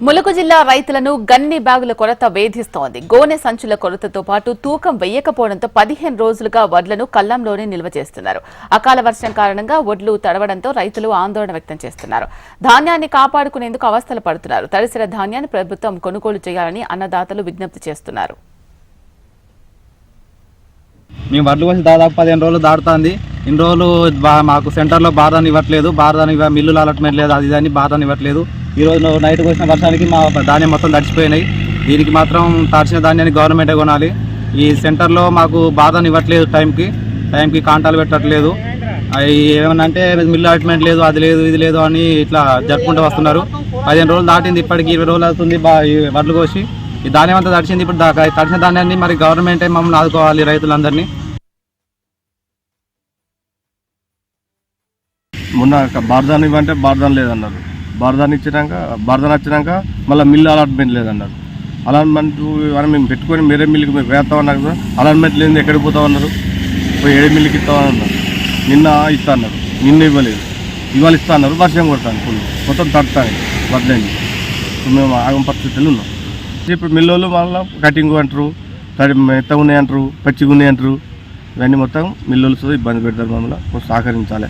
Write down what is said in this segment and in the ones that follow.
ములుగు జిల్లా రైతులను గన్ని బ్యాగుల కొరత వేధిస్తోంది. గోనె సంచుల కొరతతో పాటు తూకం వేయకపోవడంతో 15 రోజులుగా వడ్లను కల్లంలోనే నిల్వ చేస్తున్నారు. అకాల వర్షం కారణంగా వడ్లు తడవడంతో రైతులు ఆందోళన వ్యక్తం చేస్తున్నారు. ధాన్యాన్ని కాపాడుకునేందుకు అవస్థలు పడుతున్నారు. తడిసిన ధాన్యాన్ని ప్రభుత్వం కొనుగోలు చేయాలని అన్నదాతలు విజ్ఞప్తి చేస్తున్నారు. మేము వడ్లు వచ్చి దాదాపు 15 రోజులు దాడుతుంది. ఇన్ని రోజులు మాకు సెంటర్లో బాధాన్ని ఇవ్వట్లేదు, బాధాన్ని మిల్లులు అలాట్మెంట్ లేదు, అది దాన్ని బాధాన్ని ఇవ్వట్లేదు. ఈరోజు నైట్కి వచ్చిన వర్షానికి మా ధాన్యం మొత్తం తడిచిపోయినాయి. దీనికి మాత్రం తడిచిన ధాన్యాన్ని గవర్నమెంటే కొనాలి. ఈ సెంటర్లో మాకు బాధాన్ని ఇవ్వట్లేదు, టైంకి కాంటాలు పెట్టట్లేదు. అవి ఏమన్నా అంటే మిల్లు అలాట్మెంట్ లేదు, అది లేదు, ఇది లేదు అని ఇట్లా జరుపుకుంటూ వస్తున్నారు. 15 రోజులు దాటింది, ఇప్పటికి 20 రోజులు అవుతుంది వడ్లు కోసి. ఈ ధాన్యం అంతా తడిచింది. ఇప్పుడు తడిచిన ధాన్యాన్ని మరి గవర్నమెంటే మమ్మల్ని ఆదుకోవాలి, రైతులందరినీ. మొన్న బార్దాన్ ఇవ్వంటే బార్దాన్ లేదన్నారు. బార్దాన్ వచ్చినాక మళ్ళీ మిల్లు అలాట్మెంట్ లేదన్నారు. అలాట్మెంట్ మేము పెట్టుకొని వేరే మిల్లుకి మేము వేస్తామన్నారు కదా, అలాట్మెంట్ లేదు, ఎక్కడికి పోతామన్నారు. పోయి 7 మిల్లుకి ఇస్తామన్నారు. నిన్న ఇస్తా అన్నారు, నిన్న ఇవ్వలేదు. ఇవాళ ఇస్తా అన్నారు. వర్షం కొడతాను ఫుల్, మొత్తం తడతాను వడ్లని. మేము ఆగం పరిస్థితులు ఉన్నాం. ఇప్పుడు మిల్లులు మళ్ళీ కటింగ్ అంటారు, మెత్తగా ఉన్నాయి అంటారు, పచ్చిగా ఉన్నాయి అంటారు. ఇవన్నీ మొత్తం మిల్లులతో ఇబ్బంది పెడతారు. మమ్మల్ని సహకరించాలి.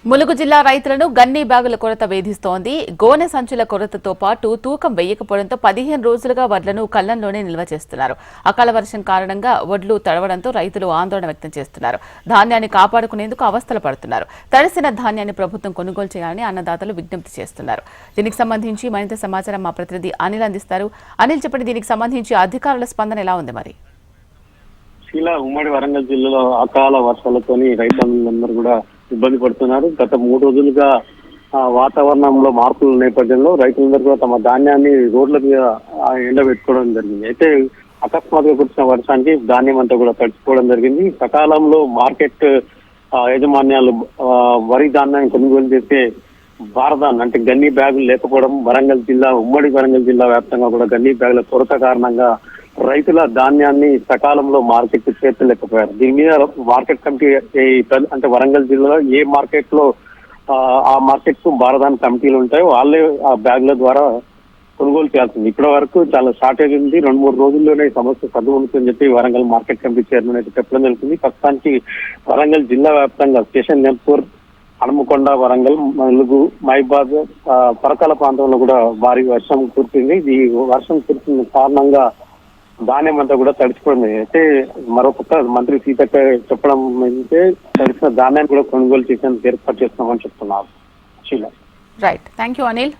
ములుగు జిల్లా రైతులను గన్ని బ్యాగుల కొరత వేధిస్తోంది. గోనె సంచుల కొరతతో పాటు తూకం వేయకపోవడంతో 15 రోజులుగా వడ్లను కల్లంలోనే నిల్వ చేస్తున్నారు. అకాల వర్షం కారణంగా వడ్లు తడవడంతో రైతులు ఆందోళన వ్యక్తం చేస్తున్నారు. ధాన్యాన్ని కాపాడుకునేందుకు అవస్థలు పడుతున్నారు. తడిసిన ధాన్యాన్ని ప్రభుత్వం కొనుగోలు చేయాలని అన్నదాతలు విజ్ఞప్తి చేస్తున్నారు. దీనికి సంబంధించి మరింత సమాచారం మా ప్రతినిధి అనిల్ అందిస్తారు. అనిల్, చెప్పండి, దీనికి సంబంధించి అధికారుల స్పందన ఎలా ఉంది? మరి ఉమ్మడి వరంగల్ జిల్లాలో అకాల వర్షాలతోని రైతులందరూ కూడా ఇబ్బంది పడుతున్నారు. గత 3 రోజులుగా వాతావరణంలో మార్పుల నేపథ్యంలో రైతులందరూ కూడా తమ ధాన్యాన్ని రోడ్ల మీద ఎండబెట్టుకోవడం జరిగింది. అయితే అకస్మాత్తుగా కురిసిన వర్షానికి ధాన్యం అంతా కూడా తడిచిపోవడం జరిగింది. సకాలంలో మార్కెట్ యాజమాన్యాలు వరి ధాన్యాన్ని కొనుగోలు చేసే బార్దాన్ అంటే గన్ని బ్యాగులు లేకపోవడం, ఉమ్మడి వరంగల్ జిల్లా వ్యాప్తంగా కూడా గన్ని బ్యాగుల కొరత కారణంగా రైతుల ధాన్యాన్ని సకాలంలో మార్కెట్ చేర్చలేకపోయారు. దీని మీద మార్కెట్ కమిటీ అంటే వరంగల్ జిల్లాలో ఏ మార్కెట్ లో ఆ మార్కెట్ కు బారదాన్ కమిటీలు ఉంటాయో వాళ్ళే ఆ బ్యాగుల ద్వారా కొనుగోలు చేయాల్సింది. ఇప్పటి వరకు చాలా షార్టేజ్ ఉంది. 2-3 రోజుల్లోనే ఈ సమస్య సర్దుకుంటుందని చెప్పి వరంగల్ మార్కెట్ కమిటీ చైర్మన్ అయితే చెప్పడం జరుగుతుంది. ప్రస్తుతానికి వరంగల్ జిల్లా వ్యాప్తంగా స్టేషన్ నెంపూర్, హనుమకొండ, వరంగల్, ములుగు, మైబాద్, పరకాల ప్రాంతంలో కూడా భారీ వర్షం కురిసింది. ఈ వర్షం కురిసిన కారణంగా ధాన్యం అంతా కూడా తడిచిపోయింది. అయితే మరొక మంత్రి సీతక్క చెప్పడం అయితే తడిసిన ధాన్యాన్ని కూడా కొనుగోలు చేసేందుకు ఏర్పాటు చేస్తున్నామని చెప్తున్నారు. Right, thank you Anil.